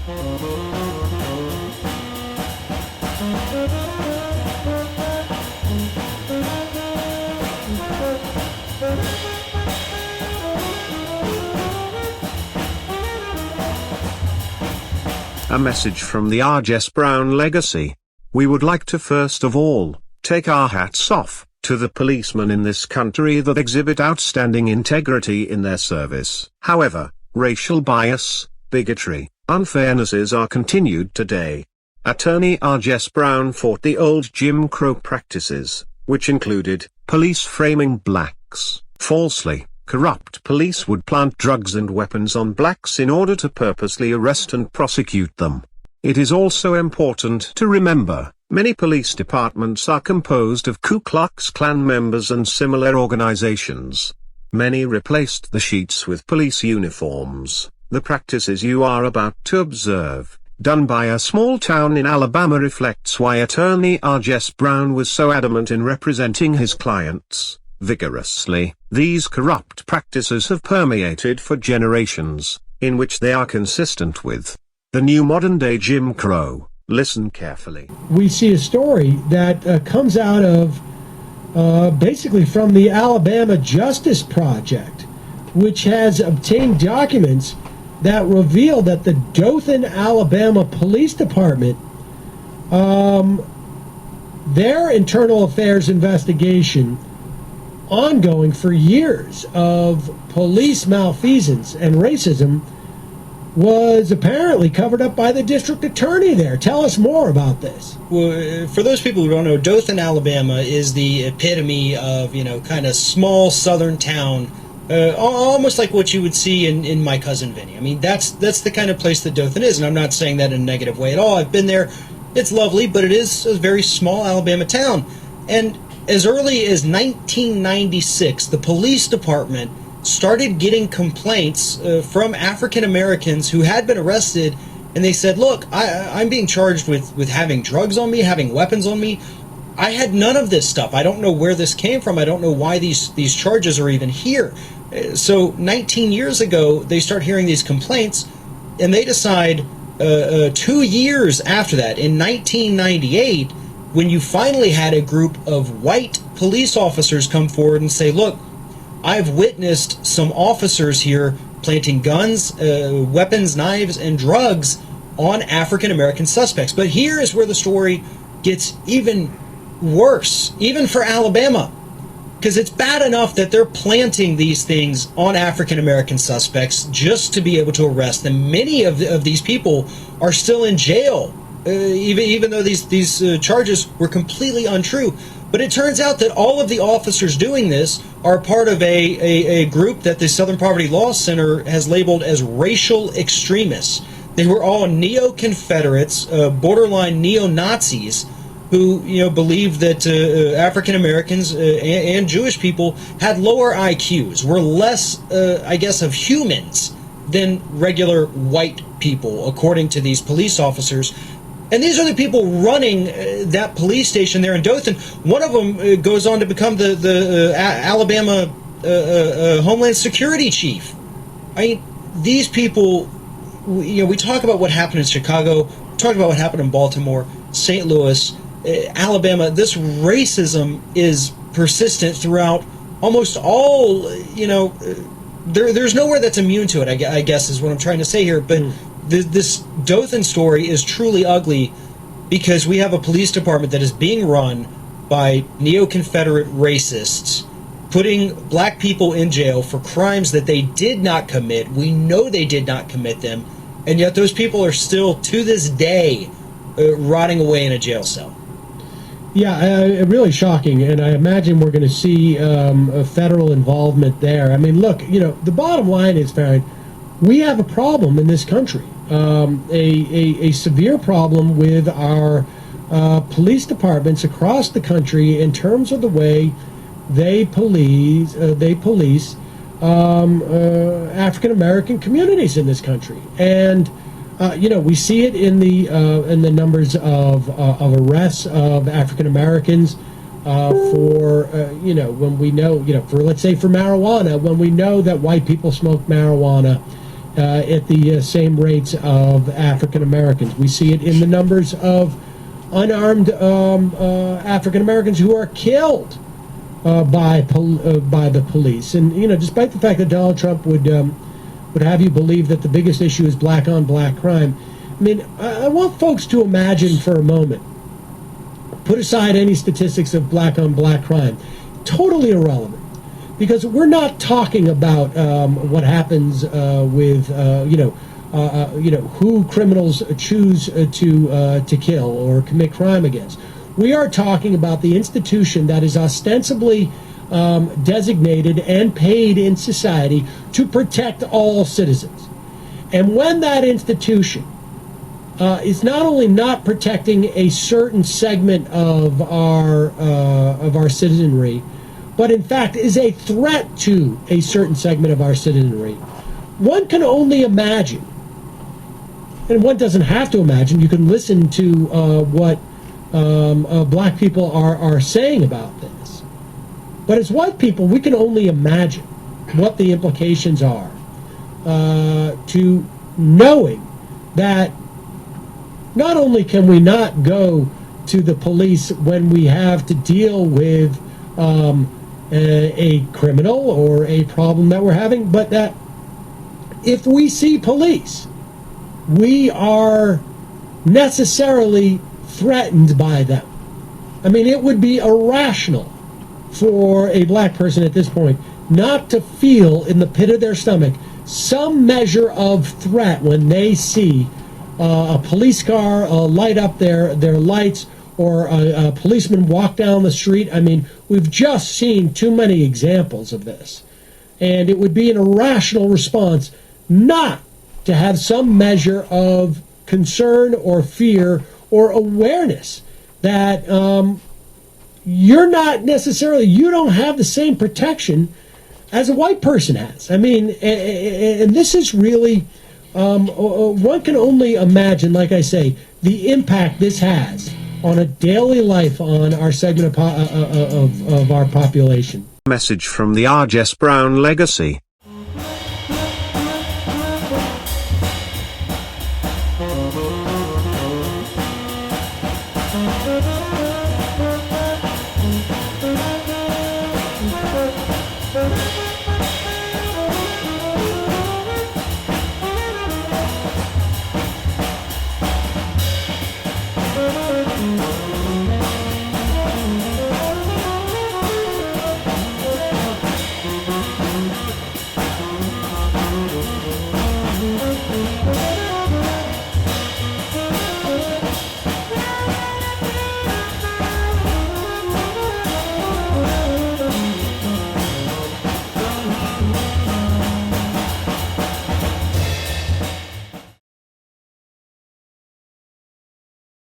A message from the Jess Brown Legacy. We would like to first of all take our hats off to the policemen in this country that exhibit outstanding integrity in their service. However, racial bias, bigotry, unfairnesses are continued today. Attorney Jess Brown fought the old Jim Crow practices, which included police framing blacks falsely. Corrupt police would plant drugs and weapons on blacks in order to purposely arrest and prosecute them. It is also important to remember, many police departments are composed of Ku Klux Klan members and similar organizations. Many replaced the sheets with police uniforms. The practices you are about to observe, done by a small town in Alabama, reflects why Attorney Jess Brown was so adamant in representing his clients vigorously. These corrupt practices have permeated for generations, in which they are consistent with the new modern-day Jim Crow. Listen carefully. We see a story that comes out of basically from the Alabama Justice Project, which has obtained documents that reveal that the Dothan, Alabama Police Department, their internal affairs investigation ongoing for years of police malfeasance and racism was apparently covered up by the district attorney there. Tell us more about this. Well, for those people who don't know, Dothan, Alabama is the epitome of, kind of small southern town, almost like what you would see in My Cousin Vinny. I mean, that's the kind of place that Dothan is, and I'm not saying that in a negative way at all. I've been there. It's lovely, but it is a very small Alabama town. And as early as 1996, the police department started getting complaints from African Americans who had been arrested, and they said, look, I'm being charged with having drugs on me, having weapons on me. I had none of this stuff. I don't know where this came from. I don't know why these charges are even here. So 19 years ago, they start hearing these complaints, and they decide 2 years after that, in 1998, when you finally had a group of white police officers come forward and say, look, I've witnessed some officers here planting guns, weapons, knives, and drugs on African-American suspects. But here is where the story gets even worse, even for Alabama, because it's bad enough that they're planting these things on African-American suspects just to be able to arrest them. Many of these people are still in jail, even though these charges were completely untrue. But it turns out that all of the officers doing this are part of a group that the Southern Poverty Law Center has labeled as racial extremists. They were all neo-Confederates, borderline neo-Nazis, who believed that African Americans and Jewish people had lower IQs, were less, I guess, of humans than regular white people, according to these police officers. And these are the people running that police station there in Dothan. One of them goes on to become the Alabama Homeland Security chief. I mean, these people, we talk about what happened in Chicago, talk about what happened in Baltimore, St. Louis, Alabama. This racism is persistent throughout almost all, there's nowhere that's immune to it, I guess is what I'm trying to say here. But this Dothan story is truly ugly because we have a police department that is being run by neo-Confederate racists, putting black people in jail for crimes that they did not commit. We know they did not commit them, and yet those people are still, to this day, rotting away in a jail cell. Yeah, really shocking, and I imagine we're going to see a federal involvement there. I mean, look, the bottom line is, Farron, we have a problem in this country, a severe problem with our police departments across the country in terms of the way they police African American communities in this country, and we see it in the numbers of arrests of African Americans for when we know for, let's say, for marijuana, when we know that white people smoke marijuana at the same rates of African Americans. We see it in the numbers of unarmed African Americans who are killed by the police. And despite the fact that Donald Trump would have you believe that the biggest issue is black on black crime, I mean, I want folks to imagine for a moment. Put aside any statistics of black on black crime, totally irrelevant, because we're not talking about what happens with who criminals choose to kill or commit crime against. We are talking about the institution that is ostensibly designated and paid in society to protect all citizens. And when that institution is not only not protecting a certain segment of our citizenry, but in fact is a threat to a certain segment of our citizenry, one can only imagine, and one doesn't have to imagine, you can listen to what black people are saying about this. But as white people, we can only imagine what the implications are to knowing that not only can we not go to the police when we have to deal with a criminal or a problem that we're having, but that if we see police, we are necessarily threatened by them. I mean, it would be irrational for a black person at this point not to feel in the pit of their stomach some measure of threat when they see a police car light up their lights, or a policeman walk down the street. I mean, we've just seen too many examples of this. And it would be an irrational response not to have some measure of concern or fear or awareness that you're not necessarily, you don't have the same protection as a white person has. I mean, and this is really, one can only imagine, like I say, the impact this has on a daily life on our segment of our population. Message from the Jess Brown Legacy.